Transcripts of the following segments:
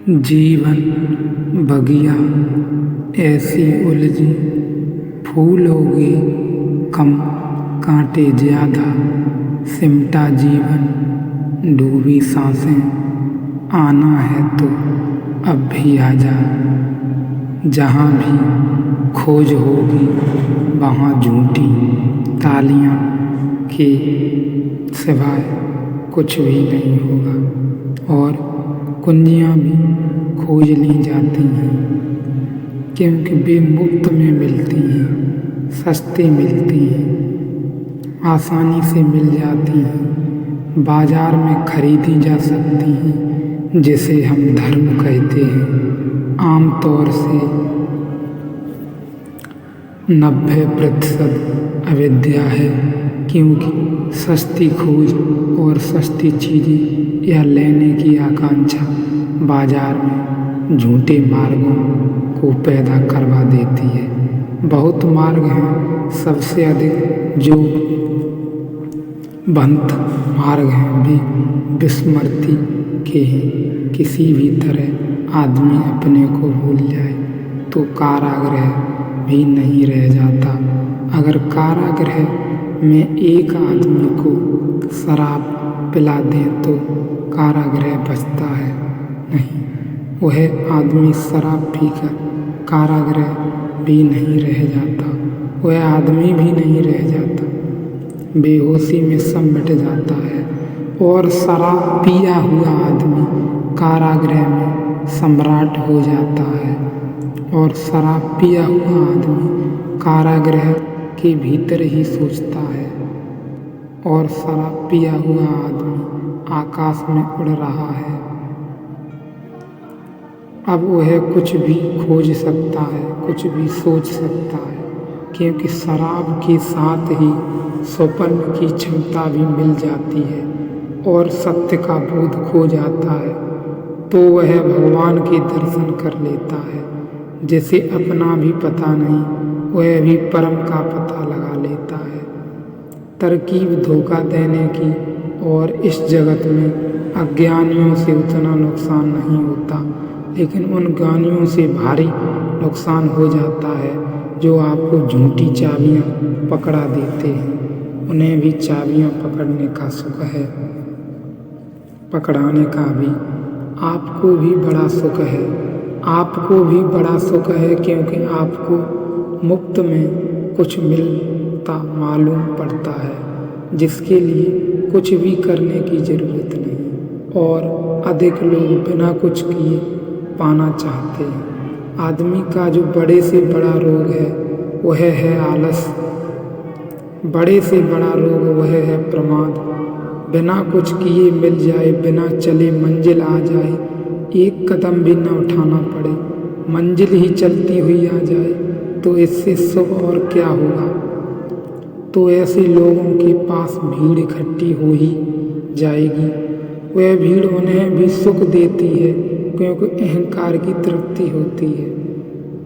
जीवन बगिया ऐसी उलझी, फूलोगे कम कांटे ज्यादा, सिमटा जीवन डूबी सांसें, आना है तो अब भी आजा। जहाँ भी खोज होगी वहाँ झूठी तालियां के सिवाय कुछ भी नहीं होगा, और कुंजियाँ भी खोज ली जाती हैं क्योंकि वे मुफ्त में मिलती हैं, सस्ती मिलती हैं, आसानी से मिल जाती हैं, बाजार में खरीदी जा सकती हैं, जिसे हम धर्म कहते हैं। आमतौर से 90% अविद्या है, क्योंकि सस्ती खोज और सस्ती चीज़ें या लेने की आकांक्षा बाजार में झूठे मार्गों को पैदा करवा देती है। बहुत मार्ग हैं, सबसे अधिक जो भ्रांत मार्ग हैं वे विस्मृति के हैं। किसी भी तरह आदमी अपने को भूल जाए तो कारागृह भी नहीं रह जाता। अगर कारागृह में एक आदमी को शराब पिला दें तो कारागृह बचता है नहीं, वह आदमी शराब पीकर कारागृह भी नहीं रह जाता, वह आदमी भी नहीं रह जाता, बेहोशी में सब मिट जाता है। और शराब पिया हुआ आदमी कारागृह में सम्राट हो जाता है, और शराब पिया हुआ आदमी कारागृह के भीतर ही सोचता है, और शराब पिया हुआ आदमी आकाश में उड़ रहा है। अब वह कुछ भी खोज सकता है, कुछ भी सोच सकता है, क्योंकि शराब के साथ ही स्वप्न की क्षमता भी मिल जाती है और सत्य का बोध खो जाता है, तो वह भगवान के दर्शन कर लेता है। जिसे अपना भी पता नहीं वह भी परम का पता लगा लेता है। तरकीब धोखा देने की, और इस जगत में अज्ञानियों से उतना नुकसान नहीं होता, लेकिन उन ज्ञानियों से भारी नुकसान हो जाता है जो आपको झूठी चाबियां पकड़ा देते हैं। उन्हें भी चाबियां पकड़ने का सुख है, पकड़ाने का भी आपको भी बड़ा सुख है। आपको भी बड़ा सुख है क्योंकि आपको मुफ्त में कुछ मिलता मालूम पड़ता है, जिसके लिए कुछ भी करने की ज़रूरत नहीं। और अधिक लोग बिना कुछ किए पाना चाहते हैं। आदमी का जो बड़े से बड़ा रोग है वह है आलस, बड़े से बड़ा रोग वह है प्रमाद। बिना कुछ किए मिल जाए, बिना चले मंजिल आ जाए, एक कदम भी न उठाना पड़े, मंजिल ही चलती हुई आ जाए, तो इससे सुख और क्या होगा। तो ऐसे लोगों के पास भीड़ इकट्ठी हो ही जाएगी। वह भीड़ उन्हें भी सुख देती है क्योंकि अहंकार की तृप्ति होती है।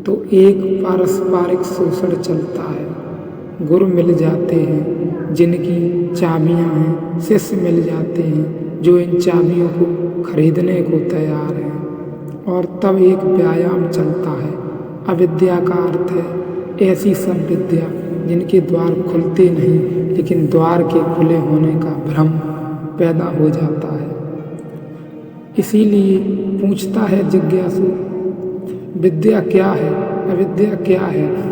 तो एक पारस्परिक शोषण चलता है। गुरु मिल जाते हैं जिनकी चाबियां हैं, शिष्य मिल जाते हैं जो इन चाबियों को खरीदने को तैयार हैं, और तब एक व्यायाम चलता है। अविद्या का अर्थ है ऐसी सब विद्या जिनके द्वार खुलते नहीं, लेकिन द्वार के खुले होने का भ्रम पैदा हो जाता है। इसीलिए पूछता है जिज्ञासु, विद्या क्या है, अविद्या क्या है।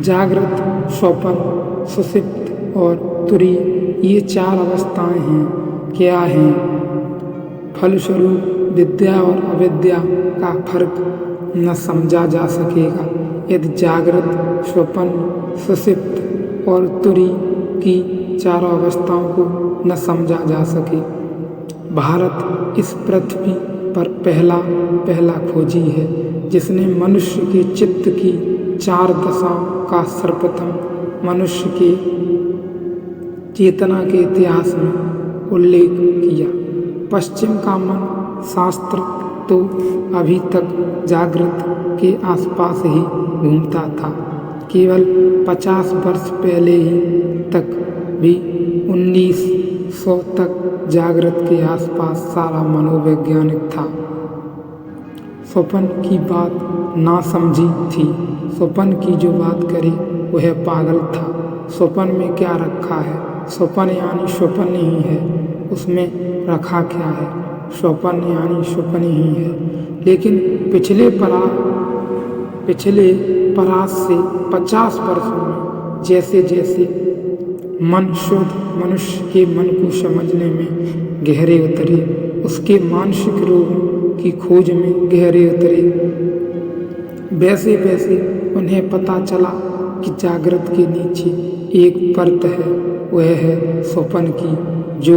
जागृत, स्वप्न, सुषुप्त और तुरी, ये 4 अवस्थाएं हैं। क्या हैं? फलस्वरूप विद्या और अविद्या का फर्क न समझा जा सकेगा यदि जागृत, स्वप्न, सुषुप्त और तुरी की 4 अवस्थाओं को न समझा जा सके। भारत इस पृथ्वी पर पहला खोजी है जिसने मनुष्य के चित्त की 4 दशाओं का सर्वप्रथम मनुष्य के चेतना के इतिहास में उल्लेख किया। पश्चिम का मन शास्त्र तो अभी तक जागृत के आसपास ही घूमता था। केवल 50 वर्ष पहले ही तक भी 1900 तक जागृत के आसपास सारा मनोवैज्ञानिक था। स्वप्न की बात ना समझी थी। स्वप्न की जो बात करी वह पागल था। स्वप्न में क्या रखा है? स्वप्न यानी स्वप्न ही है, उसमें रखा क्या है? स्वप्न यानी स्वप्न ही है। लेकिन पिछले परास से 50 वर्षों में जैसे जैसे मन शुद्ध मनुष्य के मन को समझने में गहरे उतरे, उसके मानसिक रोगों की खोज में गहरे उतरे, वैसे वैसे उन्हें पता चला कि जागृत के नीचे एक परत है, वह है स्वप्न की, जो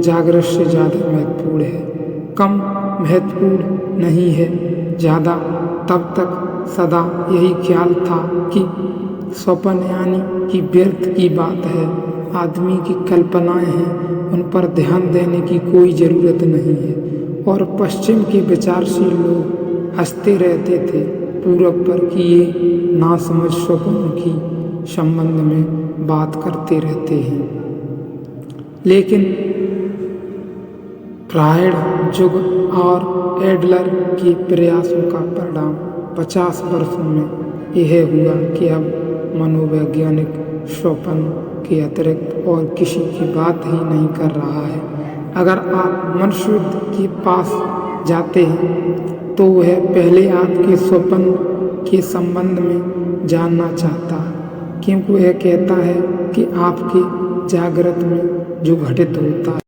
जागृत से ज़्यादा महत्वपूर्ण है। कम महत्वपूर्ण नहीं है, ज़्यादा। तब तक सदा यही ख्याल था कि स्वप्न यानी कि व्यर्थ की बात है, आदमी की कल्पनाएं हैं, उन पर ध्यान देने की कोई ज़रूरत नहीं है। और पश्चिम के विचारशील लोग हंसते रहते थे पूरब पर कि ये नासमझ स्वप्न की संबंध में बात करते रहते हैं। लेकिन फ्रायड युग और एडलर के प्रयासों का परिणाम 50 वर्षों में यह हुआ कि अब मनोवैज्ञानिक स्वप्न के अतिरिक्त और किसी की बात ही नहीं कर रहा है। अगर आप मनुष्य के पास जाते हैं तो वह पहले आपके स्वप्न के संबंध में जानना चाहता है, क्योंकि वह कहता है कि आपके जागृत में जो घटित होता है